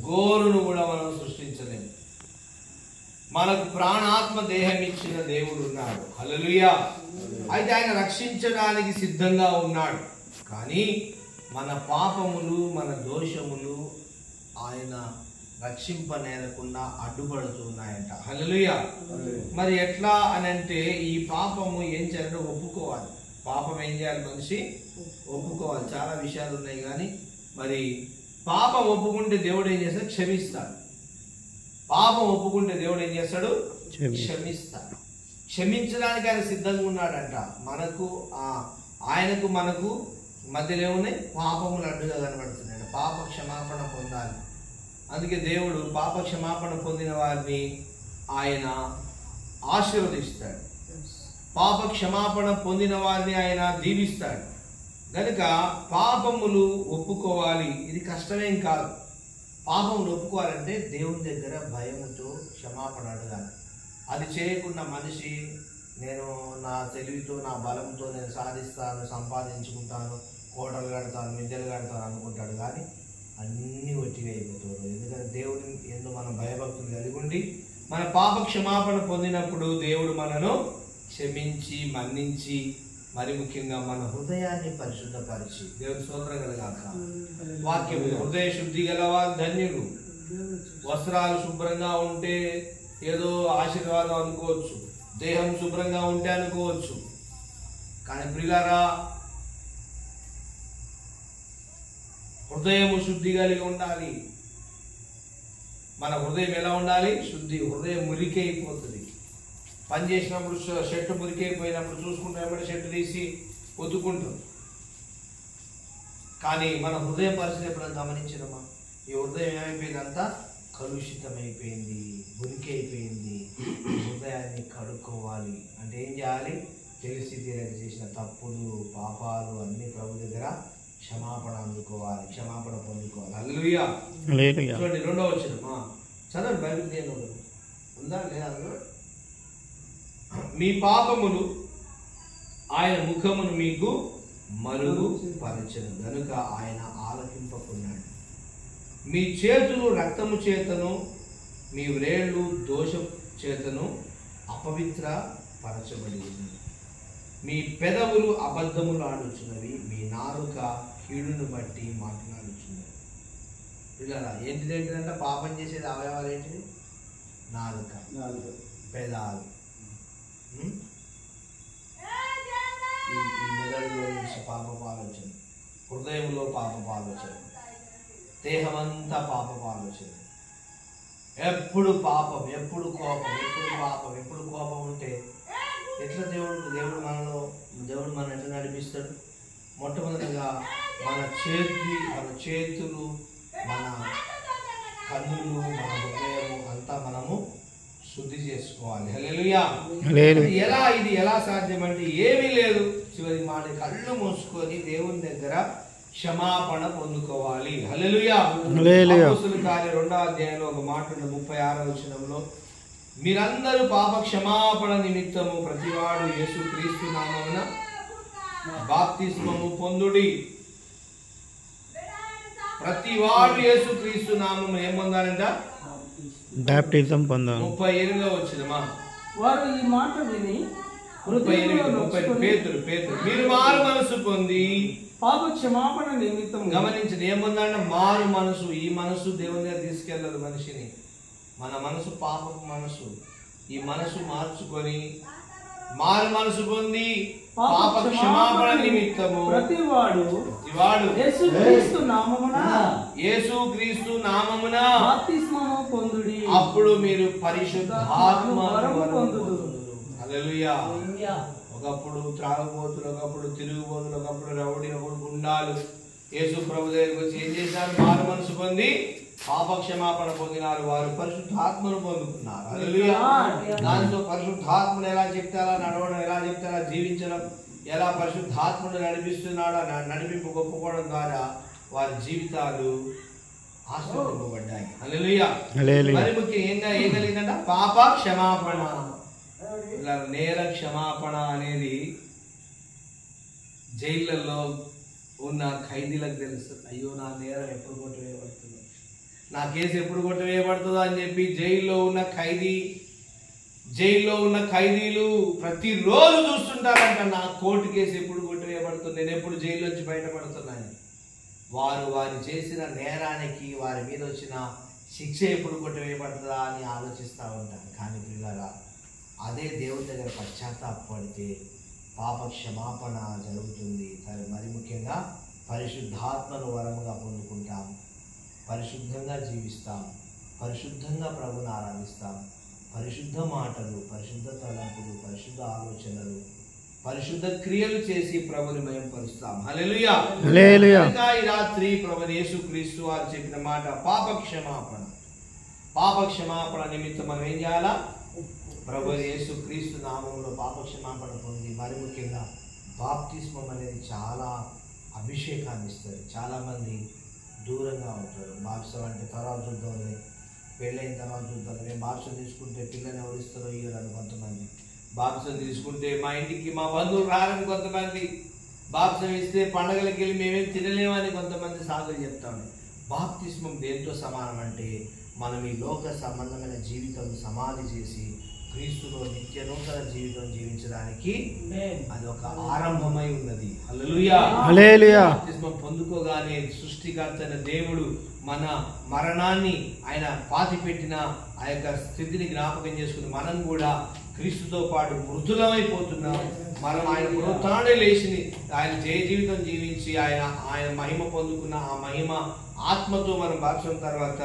గోరును కూడా మనం సృష్టించలేము. మనకు ప్రాణాత్మ దేహం ఇచ్చిన దేవుడు ఉన్నాడు. హల్లెలూయా. అయితే ఆయన రక్షించడానికి సిద్ధంగా ఉన్నాడు. కానీ మన పాపములు, మన దోషములు ఆయన రక్షింపనేరకుండా అడ్డుపడుతున్నాయంట. హల్లెలూయా. మరి ఎట్లా అని అంటే ఈ పాపము ఏం చేయాలంటే ఒప్పుకోవాలి. పాపం ఏం చేయాలి? మనిషి ఒప్పుకోవాలి. చాలా విషయాలు ఉన్నాయి కానీ మరి పాపం ఒప్పుకుంటే దేవుడు ఏం చేస్తాడు? క్షమిస్తాడు. పాపం ఒప్పుకుంటే దేవుడు ఏం చేస్తాడు? క్షమిస్తాడు. క్షమించడానికి ఆయన సిద్ధంగా ఉన్నాడంట. ఆయనకు మనకు మధ్యలో ఏమున్నాయి? పాపములు అడ్డుగా కనబడుతున్నాయి. పాప క్షమాపణ పొందాలి. అందుకే దేవుడు పాప క్షమాపణ పొందిన వారిని ఆయన ఆశీర్వదిస్తాడు. పాప క్షమాపణ పొందిన వారిని ఆయన దీవిస్తాడు. కనుక పాపములు ఒప్పుకోవాలి. ఇది కష్టమేం కాదు. పాపములు ఒప్పుకోవాలంటే దేవుని దగ్గర భయముతో క్షమాపణ అడగాలి. అది చేయకుండా మనిషి నేను నా తెలివితో, నా బలంతో నేను సాధిస్తాను, సంపాదించుకుంటాను, కోటలు కడతాను, మిద్దెలు కడతాను అనుకుంటాడు. కానీ అన్నీ ఒట్టిగా అయిపోతాడు. ఎందుకంటే దేవుని ఎందు మనం భయభక్తులు కలిగి ఉండి మన పాప క్షమాపణ పొందినప్పుడు దేవుడు మనను క్షమించి మన్నించి మరి ముఖ్యంగా మన హృదయాన్ని పరిశుద్ధపరిచి, దేవుని స్తోత్రం కలగాక. వాక్యం హృదయ శుద్ధి గలవారు ధన్యులు. వస్త్రాలు శుభ్రంగా ఉంటే ఏదో ఆశీర్వాదం అనుకోవచ్చు, దేహం శుభ్రంగా ఉంటే అనుకోవచ్చు. కానీ ప్రియులారా, హృదయము శుద్ధి కలిగి ఉండాలి. మన హృదయం ఎలా ఉండాలి? శుద్ధి. హృదయం మురికైపోతుంది. పని చేసినప్పుడు షర్టు మురికైపోయినప్పుడు చూసుకుంటే షర్టు తీసి ఒత్తుకుంటాం. కానీ మన హృదయ పరిస్థితి ఎప్పుడైనా గమనించినమా? ఈ హృదయం ఏమైపోయింది? అంతా కలుషితమైపోయింది, మురికి అయిపోయింది. హృదయాన్ని కడుక్కోవాలి అంటే ఏం చేయాలి? తెలిసి తెలియక చేసిన తప్పులు, పాపాలు అన్ని ప్రభు దగ్గర క్షమాపణ అందుకోవాలి, క్షమాపణ పొందుకోవాలి. హల్లెలూయా. చూడండి 2వ వచనం చదవండి. బైబిల్ దేని ఉందా లేదా? మీ పాపములు ఆయన ముఖమును మీకు మరుగు పరచను గనుక ఆయన ఆలకింపకున్నాడు. మీ చేతులు రక్తము చేతను, మీ వ్రేళ్ళు దోష చేతను అపవిత్ర పరచబడి ఉన్నది. మీ పెదవులు అబద్ధములు ఆడుచున్నవి, మీ నాలుక కీడును బట్టి మాట్లాడుచున్నవి. పిల్లరా, ఏంటిదేంటిదంటే పాపం చేసేది అవయవాలు ఏంటిది? నాలుక, పెదాలు. ఈ మెదడులో నుంచి పాపపు ఆలోచన, హృదయంలో పాపపు ఆలోచన, దేహమంతా పాపపు ఆలోచన. ఎప్పుడు పాపం, ఎప్పుడు కోపం, ఎప్పుడు పాపం, ఎప్పుడు కోపం ఉంటే ఎట్లా దేవుడు మన ఎట్లా నడిపిస్తాడు? మొట్టమొదటిగా మన చేతులు, మన కన్నులు, మన హృదయం అంతా మనము శుద్ధి చేసుకోవాలి. హల్లెలూయా. ఇది ఎలా సాధ్యమంటే ఏమీ లేదు. చివరి మాట కళ్ళు మూసుకొని దేవుని దగ్గర క్షమాపణ పొందుకోవాలి. హల్లెలూయా. అపోస్తలుల కార్యం 2వ అధ్యాయంలో ఒక మాట ఉంది, 36వ వచనంలో, మీరందరూ పాప క్షమాపణ నిమిత్తము ప్రతివాడు యేసుక్రీస్తు నామమున బాప్తిస్మము పొందుడి. ప్రతివాడు యేసుక్రీస్తు నామమున ఏం పొందాలంట? బాప్టిజం పొందాలి. 38వ వచనమా? వారు ఈ మాట విని 38 పేతురు మీరు మారు మనసు పొంది పాప క్షమాపణ నిమిత్తం. గమనించండి, ఏం పొందాలంటే మారు మనసు. ఈ మనసు దేవుని దగ్గర తీసుకెళ్ళదు మనిషిని. మన మనసు పాపపు మనసు. ఈ మనసు మార్చుకొని మారు మనసు పొంది పాప క్షమాపణ నిమిత్తము ప్రతివాడు యేసుక్రీస్తు నామమున బాప్తిస్మము పొందుడి. అప్పుడు మీరు పరిశుద్ధాత్మ పొందుదురు. హల్లెలూయా. ఒకప్పుడు త్రాగుబోతులు, ఒకప్పుడు తిరుగుబోతులు, ఒకప్పుడు రౌడీ, ఒకప్పుడు గుండాలు యేసు ప్రభు దగ్గరికి వచ్చి ఏం చేశారు? మారు మనసు పొంది పాప క్షమాపణ పొందినారు. వారు పరిశుద్ధాత్మను పొందుకున్నారు. హల్లెలూయా. దాంతో పరిశుద్ధాత్మను ఎలా చెప్తారా, నడవడం ఎలా చెప్తారా, జీవించడం ఎలా, పరిశుద్ధాత్మను నడిపిస్తున్నాడా, నడిపింపు గొప్పకోవడం ద్వారా వారి జీవితాలు ఆశీర్వదింపబడ్డాయి. హల్లెలూయా. మరి ముఖ్యంగా ఏం కలిగిందంట? పాప క్షమాపణ. ఇలా నేర క్షమాపణ అనేది జైళ్ళల్లో ఉన్న ఖైదీలకు తెలుస్తుంది. అయ్యో, నా నేరం ఎప్పుడు కొట్టివేయబడుతుంది, నా కేసు ఎప్పుడు కొట్టివేయబడుతుందో అని చెప్పి జైల్లో ఉన్న ఖైదీలు ప్రతిరోజు చూస్తుంటారంట, నా కోర్టు కేసు ఎప్పుడు కొట్టివేయబడుతుంది, నేను ఎప్పుడు జైల్లోంచి బయటపడుతున్నాను. వారు చేసిన నేరానికి వారి మీద వచ్చిన శిక్ష ఎప్పుడు కొట్టివేయబడుతుందా అని ఆలోచిస్తూ ఉంటాను. కానీ పిల్లరా, అదే దేవుడి దగ్గర పశ్చాత్తాపడితే పాప క్షమాపణ జరుగుతుంది. మరి ముఖ్యంగా పరిశుద్ధాత్మను వరముగా పొందుకుంటాం, పరిశుద్ధంగా జీవిస్తాం, పరిశుద్ధంగా ప్రభుని ఆరాధిస్తాం. పరిశుద్ధ మాటలు, పరిశుద్ధ తలంపులు, పరిశుద్ధ ఆలోచనలు, పరిశుద్ధ క్రియలు చేసి ప్రభుని మహిమపరుస్తాం. హల్లెలూయా. ఈ రాత్రి ప్రభు యేసుక్రీస్తు వారు చెప్పిన మాట పాప క్షమాపణ నిమిత్తం మనం ఏం చేయాలా? ప్రభు యేసుక్రీస్తు నామములో పాప క్షమాపణ పొంది, మరి ముఖ్యంగా బాప్తిస్మం అనేది చాలా అభిషేకాన్ని ఇస్తుంది. చాలామంది దూరంగా ఉంటారు. బాప్సం అంటే తర్వాత చూద్దాంలే, పెళ్ళైన తర్వాత చూద్దాం, మేము బాప్సం తీసుకుంటే పిల్లని ఎవరిస్తారో ఇయ్యరని కొంతమంది, బాప్సం తీసుకుంటే మా ఇంటికి మా బంధువులు రారని కొంతమంది, బాప్సం ఇస్తే పండగలకి వెళ్ళి మేమేం తినలేమని కొంతమంది సాగులు చెప్తాము. బాప్తిస్మం దేంతో సమానం అంటే మనం ఈ లోక సంబంధమైన జీవితం సమాధి చేసి క్రీస్తులో నిత్య నూతన జీవితం జీవించడానికి అది ఒక ఆరంభమై ఉన్నది. హల్లెలూయా. బాప్తిస్మం పొందుకోగానే సృష్టికర్త అయిన దేవుడు మన మరణాన్ని ఆయన పాతిపెట్టిన ఆ యొక్క స్థితిని జ్ఞాపకం చేసుకుని మనం కూడా క్రీస్తుతో పాటు మృతులమైపోతున్నాం. మనం ఆయన పునరుత్థానం లేచి ఆయన జయ జీవితం జీవించి ఆయన మహిమ పొందుకున్న ఆ మహిమ ఆత్మతో మనం బాప్సం తర్వాత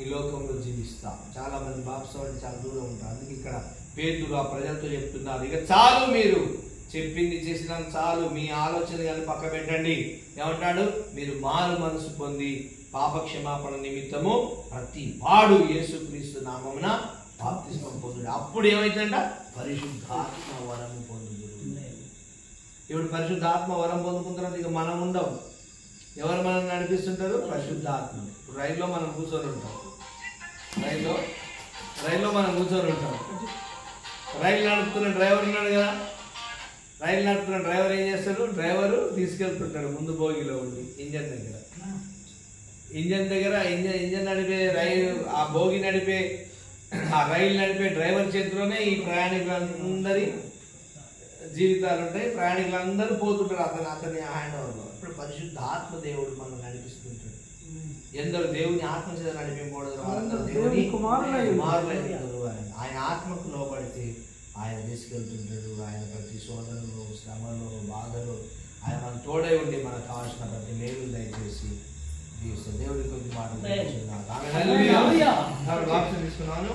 ఈ లోకంలో జీవిస్తాం. చాలా మంది బాప్సం అంటే చాలా దూరం ఉంటారు. అందుకే ఇక్కడ పేతురు ఆ ప్రజలతో చెప్తున్నారు, ఇక చాలు, మీరు చెప్పింది చేసినంత చాలు, మీ ఆలోచన కానీ పక్క పెట్టండి. ఏమంటాడు? మీరు మారు మనసు పొంది పాప క్షమాపణ నిమిత్తము ప్రతి వాడు యేసుక్రీస్తు నామమున బాప్తిస్మం పొందుడు. అప్పుడు ఏమైందంట? పరిశుద్ధాత్మ వరము పొందుడు. ఇప్పుడు పరిశుద్ధాత్మ వరం పొందుకున్న తర్వాత ఇక మనం ఉండవు. ఎవరు మనం నడిపిస్తుంటారు? పరిశుద్ధాత్మ. ఇప్పుడు రైల్లో మనం కూర్చొని ఉంటాం, రైల్లో మనం కూర్చొని ఉంటాం. రైలు నడుపుతున్న డ్రైవర్ ఉన్నాడు కదా, రైలు నడుపుతున్న డ్రైవర్ ఏం చేస్తాడు? డ్రైవరు తీసుకెళ్తుంటాడు ముందు బోగిలో ఉండి ఇంజన్ దగ్గర ఇంజన్ నడిపే రైలు, ఆ బోగి నడిపే ఆ రైలు నడిపే డ్రైవర్ చేతిలోనే ఈ ప్రయాణికులందరి జీవితాలు ఉంటాయి. ప్రయాణికులందరూ పోతుంటారు అతని హ్యాండ్ ఓవర్లో. ఇప్పుడు పరిశుద్ధాత్మ దేవుడు మనం నడిపిస్తుంటాడు. ఎందరు దేవుని ఆత్మ చేత నడిపించకూడదు, వాళ్ళందరూ దేవుని కుమారులైన ఆయన ఆత్మకు లోబడితే ఆయన తీసుకెళ్తుంటాడు. ఆయన ప్రతి శోధనలో, శ్రమలో, బాధలో ఆయన మన తోడై ఉండి మనకు కావాల్సిన ప్రతి మేలు దయచేసి దేవుడి కొద్ది మాటలు తీసుకున్నాను.